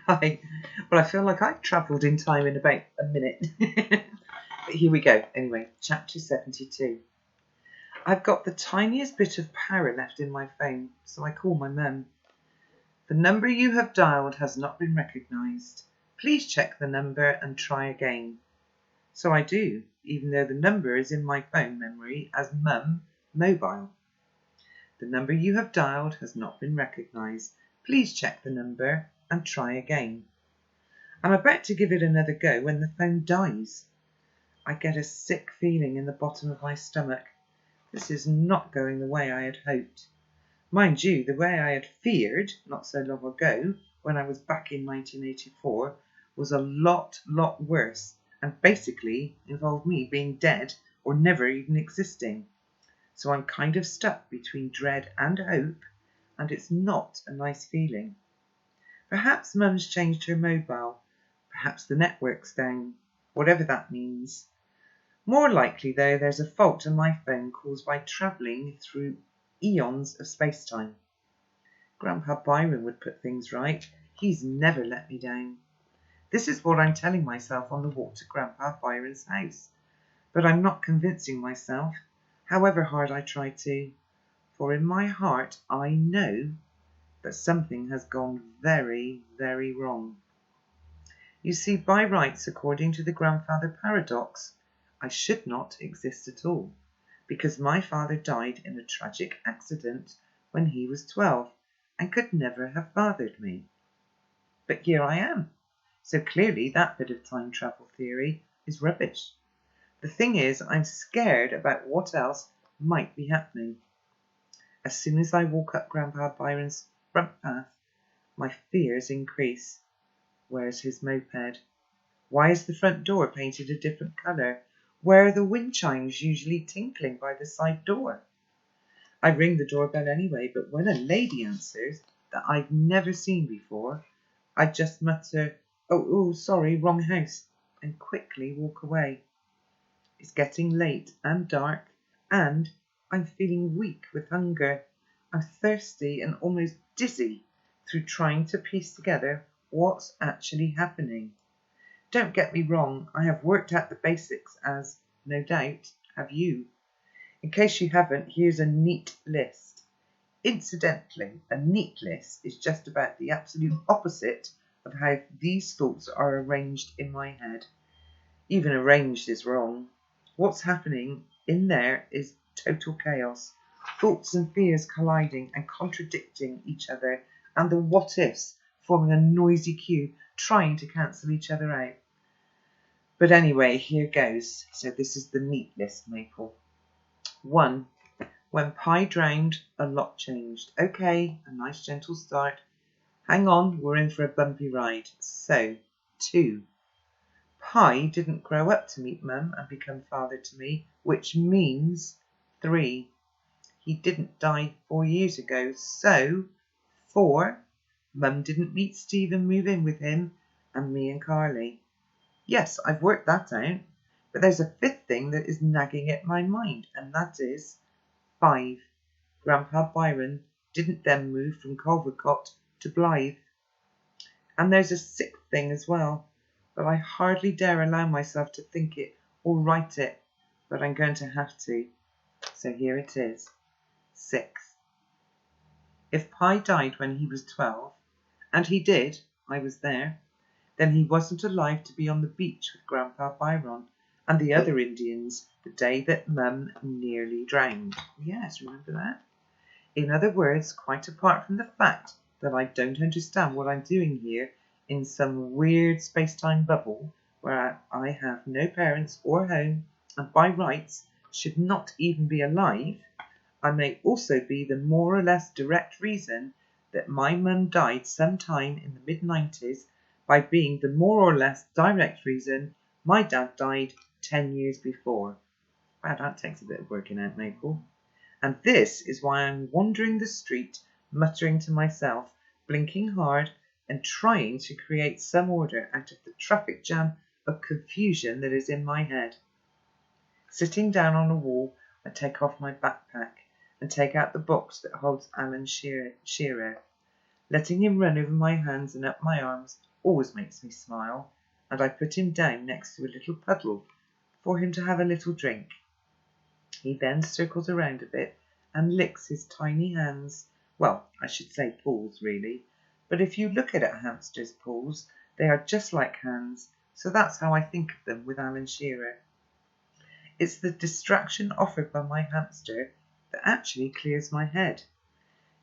Hi. Well, I feel like I've travelled in time in about a minute. But here we go. Anyway, chapter 72. I've got the tiniest bit of power left in my phone, so I call my mum. The number you have dialed has not been recognised. Please check the number and try again. So I do, even though the number is in my phone memory as Mum Mobile. The number you have dialed has not been recognised. Please check the number and try again. I'm about to give it another go when the phone dies. I get a sick feeling in the bottom of my stomach. This is not going the way I had hoped. Mind you, the way I had feared not so long ago, when I was back in 1984, was a lot worse and basically involved me being dead or never even existing. So I'm kind of stuck between dread and hope, and it's not a nice feeling. Perhaps Mum's changed her mobile. Perhaps the network's down, whatever that means. More likely, though, there's a fault on my phone caused by travelling through eons of space-time. Grandpa Byron would put things right. He's never let me down. This is what I'm telling myself on the walk to Grandpa Byron's house. But I'm not convincing myself, however hard I try to. For in my heart, I know that something has gone very, very wrong. You see, by rights, according to the grandfather paradox, I should not exist at all, because my father died in a tragic accident when he was 12 and could never have fathered me. But here I am, so clearly that bit of time travel theory is rubbish. The thing is, I'm scared about what else might be happening. As soon as I walk up Grandpa Byron's front path, my fears increase. Where's his moped? Why is the front door painted a different colour? Where are the wind chimes usually tinkling by the side door? I ring the doorbell anyway, but when a lady answers that I've never seen before, I just mutter, oh, sorry, wrong house, and quickly walk away. It's getting late and dark, and I'm feeling weak with hunger. I'm thirsty and almost dizzy through trying to piece together what's actually happening. Don't get me wrong, I have worked out the basics, as, no doubt, have you. In case you haven't, here's a neat list. Incidentally, a neat list is just about the absolute opposite of how these thoughts are arranged in my head. Even arranged is wrong. What's happening in there is total chaos. Thoughts and fears colliding and contradicting each other, and the what-ifs forming a noisy queue, trying to cancel each other out. But anyway, here goes. So this is the neat list, Maple. 1. When Pi drowned, a lot changed. Okay, a nice gentle start. Hang on, we're in for a bumpy ride. So, 2. Pi didn't grow up to meet Mum and become father to me, which means 3. He didn't die 4 years ago. So, 4. Mum didn't meet Steve and move in with him and me and Carly. Yes, I've worked that out. But there's a 5th thing that is nagging at my mind, and that is 5. Grandpa Byron didn't then move from Culvercott to Blythe. And there's a 6th thing as well, but I hardly dare allow myself to think it or write it, but I'm going to have to. So here it is. 6. If Pi died when he was 12, and he did, I was there, then he wasn't alive to be on the beach with Grandpa Byron and the other Indians the day that Mum nearly drowned. Yes, remember that? In other words, quite apart from the fact that I don't understand what I'm doing here in some weird space-time bubble where I have no parents or home and by rights should not even be alive, I may also be the more or less direct reason that my mum died sometime in the mid-90s by being the more or less direct reason my dad died 10 years before. Wow, that takes a bit of working out, Maple. And this is why I'm wandering the street, muttering to myself, blinking hard, and trying to create some order out of the traffic jam of confusion that is in my head. Sitting down on a wall, I take off my backpack and take out the box that holds Alan Shearer. Letting him run over my hands and up my arms, always makes me smile, and I put him down next to a little puddle for him to have a little drink. He then circles around a bit and licks his tiny hands. Well, I should say paws, really. But if you look at a hamster's paws, they are just like hands, so that's how I think of them with Alan Shearer. It's the distraction offered by my hamster that actually clears my head.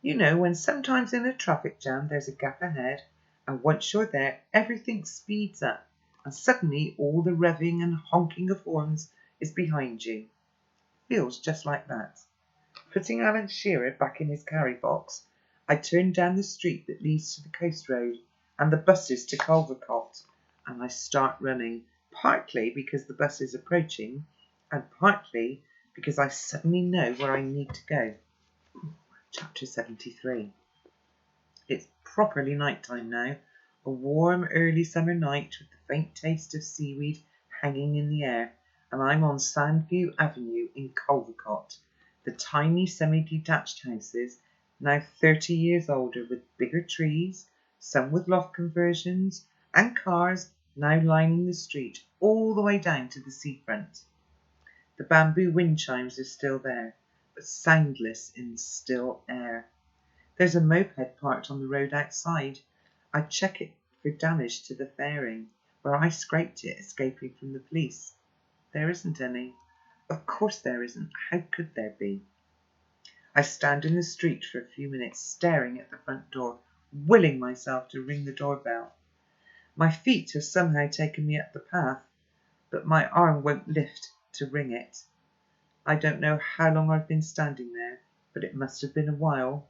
You know, when sometimes in a traffic jam there's a gap ahead, and once you're there, everything speeds up, and suddenly all the revving and honking of horns is behind you. Feels just like that. Putting Alan Shearer back in his carry box, I turn down the street that leads to the coast road and the buses to Calvercott, and I start running, partly because the bus is approaching, and partly because I suddenly know where I need to go. Chapter 73. It's properly night time now, a warm early summer night with the faint taste of seaweed hanging in the air, and I'm on Sandview Avenue in Calvercott, the tiny semi-detached houses, now 30 years older, with bigger trees, some with loft conversions, and cars now lining the street all the way down to the seafront. The bamboo wind chimes are still there, but soundless in the still air. There's a moped parked on the road outside. I check it for damage to the fairing, where I scraped it escaping from the police. There isn't any. Of course there isn't. How could there be? I stand in the street for a few minutes, staring at the front door, willing myself to ring the doorbell. My feet have somehow taken me up the path, but my arm won't lift to ring it. I don't know how long I've been standing there, but it must have been a while.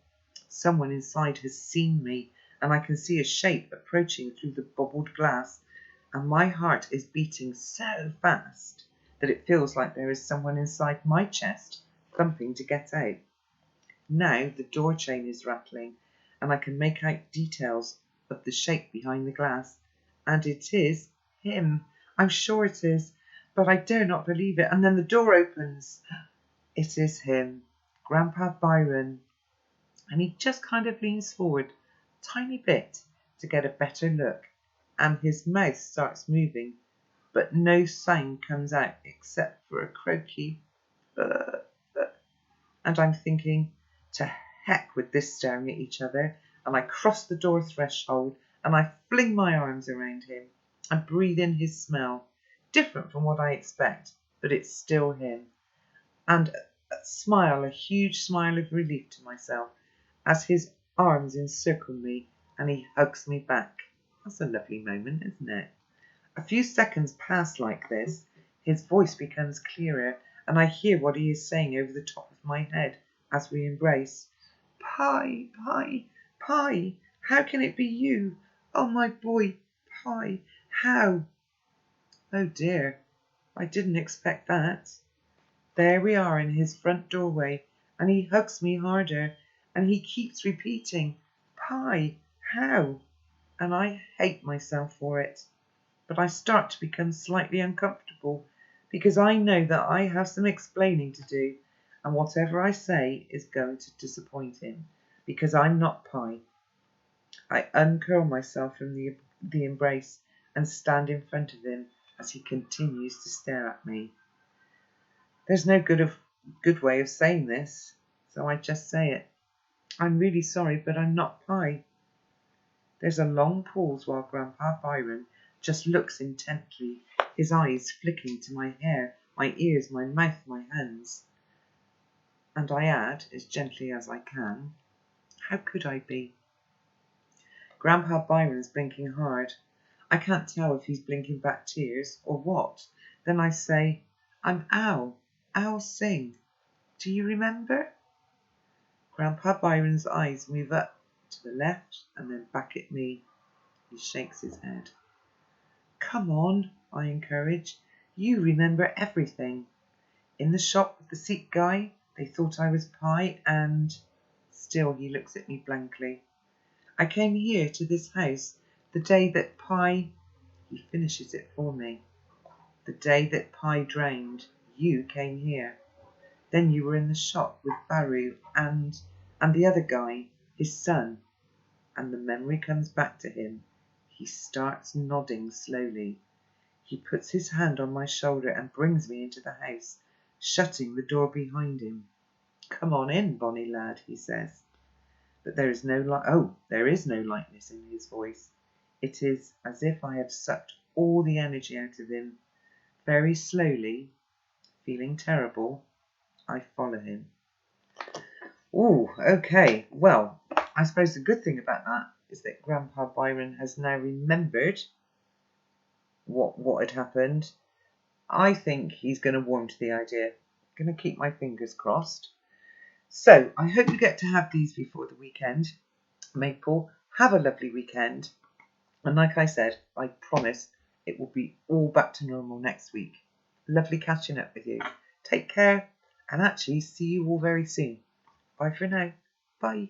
Someone inside has seen me, and I can see a shape approaching through the bubbled glass, and my heart is beating so fast that it feels like there is someone inside my chest thumping to get out. Now the door chain is rattling, and I can make out details of the shape behind the glass, and it is him. I'm sure it is, but I dare not believe it. And then the door opens. It is him, Grandpa Byron, and he just kind of leans forward a tiny bit to get a better look, and his mouth starts moving, but no sound comes out except for a croaky and I'm thinking, to heck with this staring at each other, and I cross the door threshold and I fling my arms around him and breathe in his smell, different from what I expect, but it's still him, and a huge smile of relief to myself as his arms encircle me and he hugs me back. That's a lovely moment, isn't it? A few seconds pass like this. His voice becomes clearer, and I hear what he is saying over the top of my head as we embrace. Pie, Pie, Pie, how can it be you? Oh, my boy, Pie, how? Oh dear, I didn't expect that. There we are in his front doorway, and he hugs me harder, and he keeps repeating, Pie, how? And I hate myself for it. But I start to become slightly uncomfortable, because I know that I have some explaining to do, and whatever I say is going to disappoint him, because I'm not Pie. I uncurl myself from the embrace and stand in front of him as he continues to stare at me. There's no good way of saying this, so I just say it. I'm really sorry, but I'm not Pie. There's a long pause while Grandpa Byron just looks intently, his eyes flicking to my hair, my ears, my mouth, my hands. And I add, as gently as I can, how could I be? Grandpa Byron's blinking hard. I can't tell if he's blinking back tears or what. Then I say, I'm Al Singh. Do you remember? Grandpa Byron's eyes move up to the left and then back at me. He shakes his head. Come on, I encourage. You remember everything. In the shop with the Sikh guy, they thought I was Pie and... Still he looks at me blankly. I came here to this house the day that Pie... He finishes it for me. The day that Pie drowned, you came here. Then you were in the shop with Baru and the other guy, his son. And the memory comes back to him. He starts nodding slowly. He puts his hand on my shoulder and brings me into the house, shutting the door behind him. "Come on in, bonny lad," he says. But there is no lightness in his voice. It is as if I have sucked all the energy out of him. Very slowly, feeling terrible, I follow him. Ooh, okay. Well, I suppose the good thing about that is that Grandpa Byron has now remembered what had happened. I think he's going to warm to the idea. Going to keep my fingers crossed. So I hope you get to have these before the weekend. Maple, have a lovely weekend. And like I said, I promise it will be all back to normal next week. Lovely catching up with you. Take care and actually see you all very soon. Bye for now. Bye.